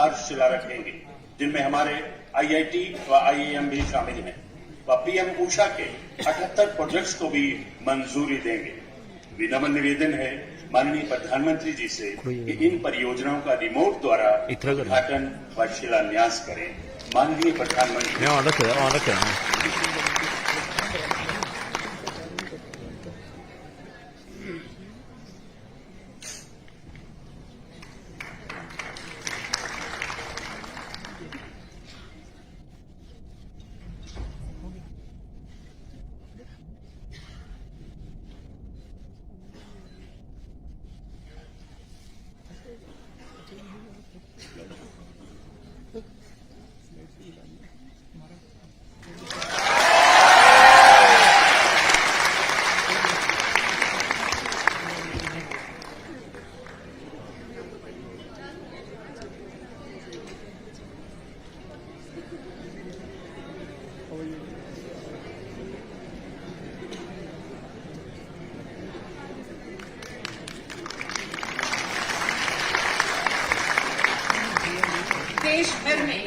आधारशिला रखेंगे, जिनमें हमारे IIT व IIM भी शामिल हैं व PM ऊषा के 78 प्रोजेक्ट्स को भी मंजूरी देंगे। विनम्र निवेदन है माननीय प्रधानमंत्री जी से कि इन परियोजनाओं का रिमोट द्वारा उद्घाटन व शिलान्यास करें। माननीय प्रधानमंत्री। देश भर में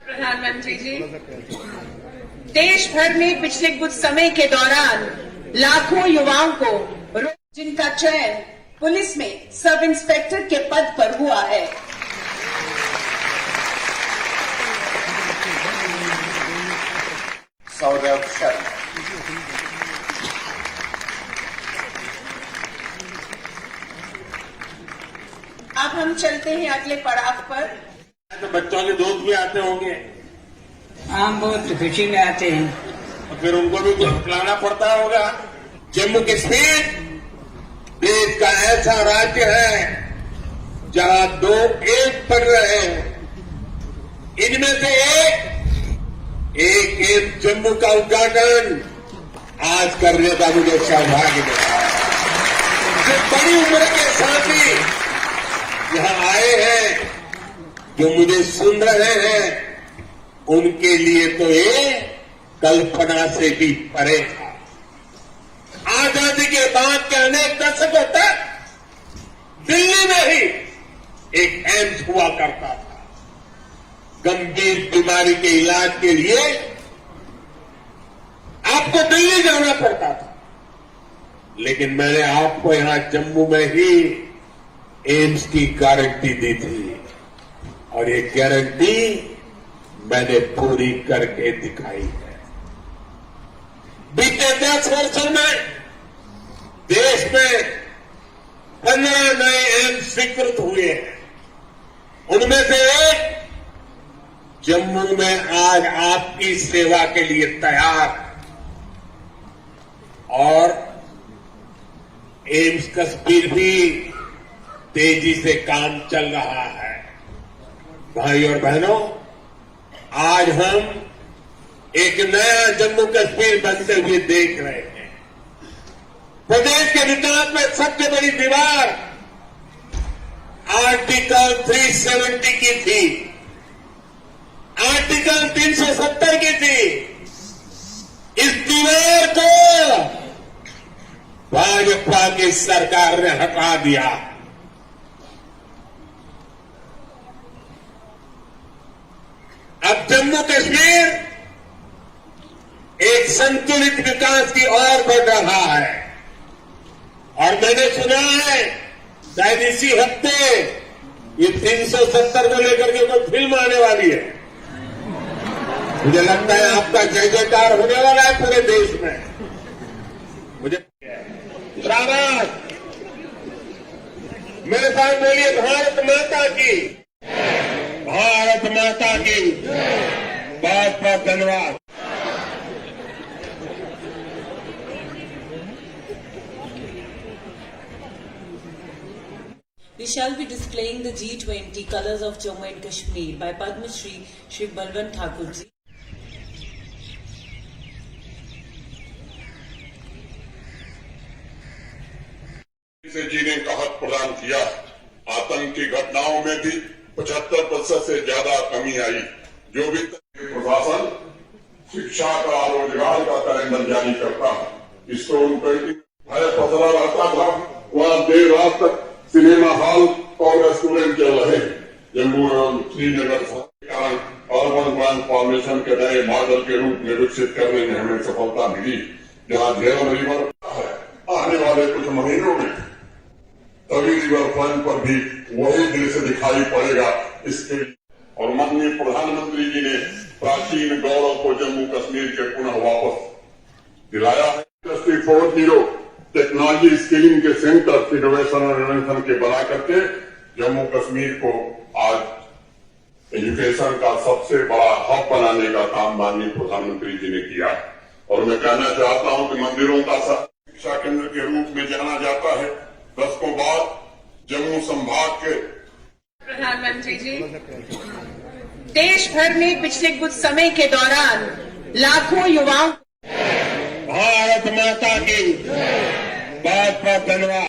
प्रधानमंत्री जी, देश भर में पिछले कुछ समय के दौरान लाखों युवाओं को जिनका चयन पुलिस में सब इंस्पेक्टर के पद पर हुआ है, सौरभ शर्मा। अब हम चलते हैं अगले पड़ाव पर। तो बच्चों के दोस्त भी आते होंगे। हम बहुत खुशी में आते हैं और फिर उनको भी खिलाना पड़ता होगा। जम्मू कश्मीर देश का ऐसा राज्य है जहां दो एक पढ़ रहे हैं। इनमें से एक जम्मू का उद्घाटन आज करने का मुझे सौभाग्य मिला। जो बड़ी उम्र के साथी यहां आए हैं, जो मुझे सुन रहे हैं, उनके लिए तो ये कल्पना से भी परे था। आजादी के बाद के अनेक दशकों तक दिल्ली में ही एक एम्स हुआ करता था। गंभीर बीमारी के इलाज के लिए आपको दिल्ली जाना पड़ता था, लेकिन मैंने आपको यहां जम्मू में ही एम्स की गारंटी दी थी, और ये गारंटी मैंने पूरी करके दिखाई है। बीते 10 वर्षों में देश में 15 नए एम्स स्वीकृत हुए हैं। उनमें से एक जम्मू में आज आपकी सेवा के लिए तैयार है और एम्स कश्मीर भी तेजी से काम चल रहा है। भाई और बहनों, आज हम एक नया जम्मू कश्मीर बनते हुए देख रहे हैं। प्रदेश के विकास में सबसे बड़ी दीवार आर्टिकल 370 की थी, आर्टिकल 370 की थी। इस दीवार को भाजपा की सरकार ने हटा दिया। अब जम्मू कश्मीर एक संतुलित विकास की ओर बढ़ रहा है और मैंने सुना है शायद इसी हफ्ते ये 370 को लेकर के कोई फिल्म आने वाली है। मुझे लगता है आपका जय जयकार होने वाला है पूरे देश में। मुझे शाबाश, मेरे साथ बोलिए भारत माता की, भारत माता की। बहुत बहुत धन्यवाद। We shall be displaying the G20 colours of Jammu and Kashmir by Padma Shri Shri Balwant Thakur ji. जी ने कहत प्रदान किया। आतंकी घटनाओं में भी 75% से ज्यादा कमी आई। जो भी प्रशासन शिक्षा का, रोजगार का कैलेंडर जारी करता है, इसको उनको भय पसरा रहता था। वहां देर रात तक सिनेमा हॉल और रेस्टोरेंट चल रहे। जम्मू एवं श्रीनगर कारण अर्बन ट्रांसफॉर्मेशन के नए मॉडल के रूप में विकसित करने में हमें सफलता मिली। जहां झेलम रिवर है, आने वाले कुछ महीनों में तवी रिवर फ्रंट पर भी वही दृश्य दिखाई पड़ेगा। इसके और माननीय प्रधानमंत्री जी ने प्राचीन गौरव को जम्मू कश्मीर के पुनः वापस दिलाया है। इंडस्ट्री 4.0 टेक्नोलॉजी स्किलिंग के सेंटर, इनोवेशन और इन्वेंशन के बना करके जम्मू कश्मीर को आज एजुकेशन का सबसे बड़ा हब बनाने का काम माननीय प्रधानमंत्री जी ने किया। और मैं कहना चाहता हूं कि मंदिरों का शिक्षा केंद्र के रूप में जाना जाता है। दशकों बाद जम्मू संभाग के प्रधानमंत्री जी, देश भर में पिछले कुछ समय के दौरान लाखों युवाओं भारत माता की बहुत बहुत धन्यवाद।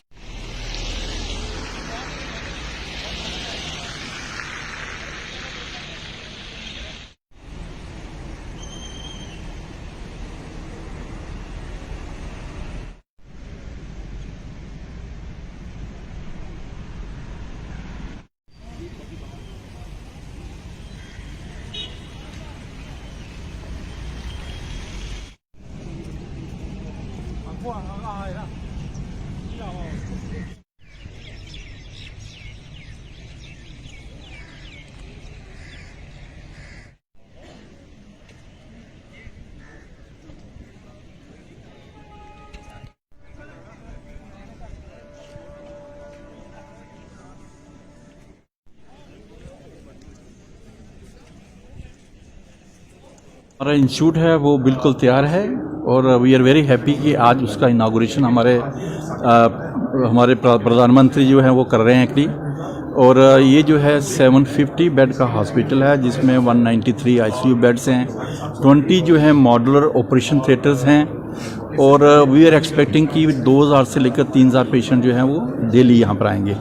हमारा इंस्टीट्यूट है वो बिल्कुल तैयार है और वी आर वेरी हैप्पी कि आज उसका इनागुरेशन हमारे प्रधानमंत्री जो हैं वो कर रहे हैं एक्चुअली। और ये जो है 750 बेड का हॉस्पिटल है जिसमें 193 आईसीयू बेड्स हैं, 20 जो है मॉडुलर ऑपरेशन थिएटर्स हैं और वी आर एक्सपेक्टिंग कि 2000 से लेकर 3000 पेशेंट जो हैं वो डेली यहाँ पर आएंगे।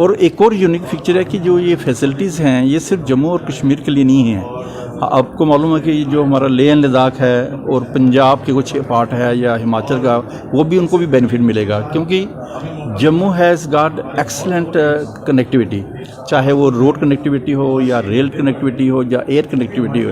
और एक और यूनिक फीचर है कि जो ये फैसिलिटीज़ हैं ये सिर्फ जम्मू और कश्मीर के लिए नहीं है। आपको मालूम है कि जो हमारा लेह एंड लद्दाख है और पंजाब के कुछ पार्ट है या हिमाचल का, वो भी उनको भी बेनिफिट मिलेगा क्योंकि Jammu has got excellent connectivity, चाहे वो रोड कनेक्टिविटी हो या रेल कनेक्टिविटी हो या एयर कनेक्टिविटी हो।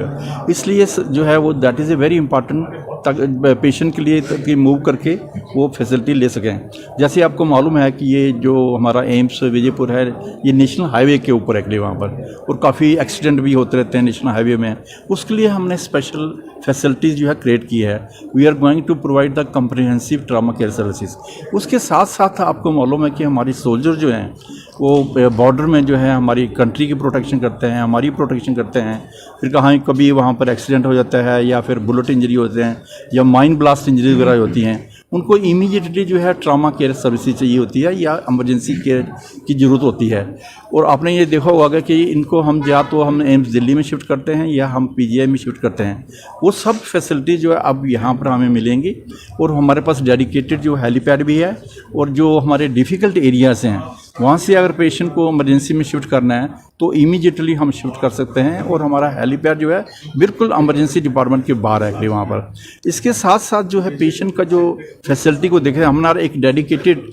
इसलिए जो है वो that is a very important patient के लिए मूव करके वो फैसिलिटी ले सकें। जैसे आपको मालूम है कि ये जो हमारा एम्स विजयपुर है ये नेशनल हाईवे के ऊपर है वहाँ पर, और काफ़ी एक्सीडेंट भी होते रहते हैं नेशनल हाईवे में। उसके लिए हमने स्पेशल फैसिलिटीज़ जो है क्रिएट की है। We are going to provide the comprehensive trauma care services. उसके साथ साथ आपको मालूम है कि हमारी सोल्जर जो हैं वो बॉर्डर में जो है हमारी कंट्री की प्रोटेक्शन करते हैं, हमारी प्रोटेक्शन करते हैं। फिर कहाँ कभी वहाँ पर एक्सीडेंट हो जाता है या फिर बुलेट इंजरी होते हैं या माइन ब्लास्ट इंजरी वगैरह होती हैं, उनको इमीडिएटली जो है ट्रामा केयर सर्विसेज चाहिए होती है या इमरजेंसी केयर की ज़रूरत होती है। और आपने ये देखा होगा कि इनको हम या तो हम एम्स दिल्ली में शिफ्ट करते हैं या हम पीजीआई में शिफ्ट करते हैं। वो सब फैसिलिटी जो है अब यहाँ पर हमें मिलेंगी, और हमारे पास डेडिकेटेड जो हेलीपैड भी है, और जो हमारे डिफ़िकल्ट एरियाज़ हैं वहाँ से अगर पेशेंट को इमरजेंसी में शिफ्ट करना है तो इमीडिएटली हम शिफ्ट कर सकते हैं। और हमारा हेलीपैड जो है बिल्कुल इमरजेंसी डिपार्टमेंट के बाहर है वहाँ पर। इसके साथ साथ जो है पेशेंट का जो फैसिलिटी को देखें, हमारा एक डेडिकेटेड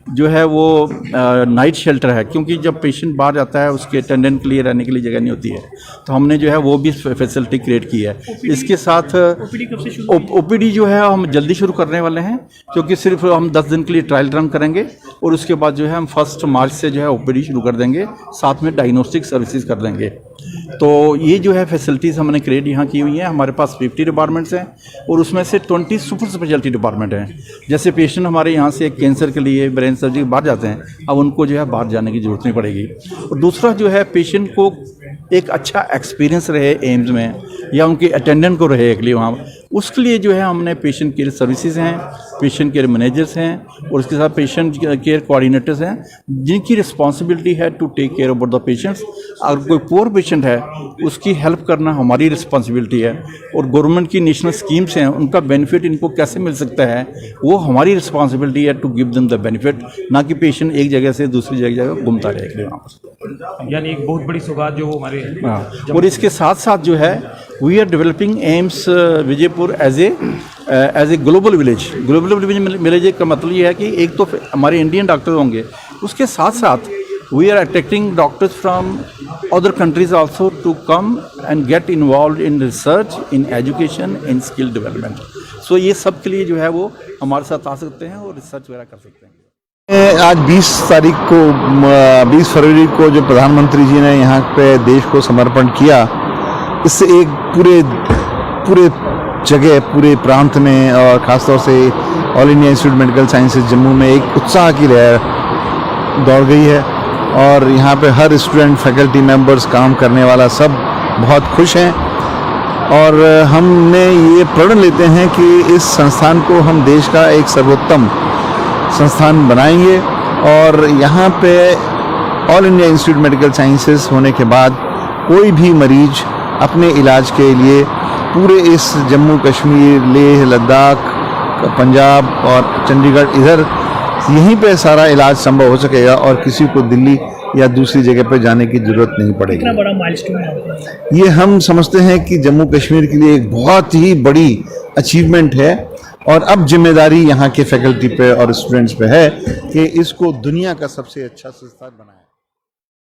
जो है वो नाइट शेल्टर है, क्योंकि जब पेशेंट बाहर जाता है उसके अटेंडेंट के लिए रहने के लिए जगह नहीं होती है, तो हमने जो है वो भी फैसिलिटी क्रिएट की है। इसके साथ ओपीडी जो है हम जल्दी शुरू करने वाले हैं, क्योंकि सिर्फ हम 10 दिन के लिए ट्रायल रन करेंगे और उसके बाद जो है हम 1 मार्च से जो है ओपीडी शुरू कर देंगे, साथ में डायग्नोस्टिक सर्विसेज कर देंगे। तो ये जो है फैसिलिटीज़ हमने क्रिएट यहाँ की हुई हैं। हमारे पास 50 डिपार्टमेंट्स हैं और उसमें से 20 सुपर स्पेशलिटी डिपार्टमेंट हैं। जैसे पेशेंट हमारे यहाँ से कैंसर के लिए, ब्रेन सर्जरी बाहर जाते हैं, अब उनको जो है बाहर जाने की ज़रूरत नहीं पड़ेगी। और दूसरा जो है पेशेंट को एक अच्छा एक्सपीरियंस रहे एम्स में या उनके अटेंडेंट को रहे अगली वहाँ, उसके लिए जो है हमने पेशेंट केयर सर्विसेज हैं, पेशेंट केयर मैनेजर्स हैं, और उसके साथ पेशेंट केयर कोऑर्डिनेटर्स हैं, जिनकी रिस्पॉन्सिबिलिटी है to take care about the patients. अगर कोई पुअर पेशेंट है उसकी हेल्प करना हमारी रिस्पॉन्सिबिलिटी है, और गवर्नमेंट की नेशनल स्कीम्स हैं उनका बेनिफिट इनको कैसे मिल सकता है वो हमारी रिस्पॉन्सिबिलिटी है to give them the benefit, ना कि पेशेंट एक जगह से दूसरी जगह घूमता रहे वहाँ पर। यानी एक बहुत बड़ी सौगात जो हमारे और इसके साथ साथ जो है we are developing AIIMS Vijaypur as a global village. Global village का मतलब ये है कि एक तो हमारे इंडियन डॉक्टर होंगे, उसके साथ साथ we are attracting doctors from other countries also to come and get involve in research, in education, in skill development. So ये सब के लिए जो है वो हमारे साथ आ सकते हैं और रिसर्च वगैरह कर सकते हैं। आज 20 फरवरी को जो प्रधानमंत्री जी ने यहाँ पे देश को समर्पण किया, इससे एक पूरे जगह, पूरे प्रांत में और ख़ासतौर से all India institute medical sciences Jammu में एक उत्साह की लहर दौड़ गई है। और यहाँ पे हर स्टूडेंट, फैकल्टी मेंबर्स, काम करने वाला सब बहुत खुश हैं। और हमने ये प्रण लेते हैं कि इस संस्थान को हम देश का एक सर्वोत्तम संस्थान बनाएंगे। और यहाँ पे all India institute medical sciences होने के बाद कोई भी मरीज अपने इलाज के लिए पूरे इस जम्मू कश्मीर, लेह लद्दाख, पंजाब और चंडीगढ़, इधर यहीं पे सारा इलाज संभव हो सकेगा और किसी को दिल्ली या दूसरी जगह पे जाने की जरूरत नहीं पड़ेगी। कितना बड़ा माइलस्टोन है ये हम समझते हैं कि जम्मू कश्मीर के लिए एक बहुत ही बड़ी अचीवमेंट है। और अब जिम्मेदारी यहाँ के फैकल्टी पे और स्टूडेंट्स पे है कि इसको दुनिया का सबसे अच्छा संस्थान बनाए।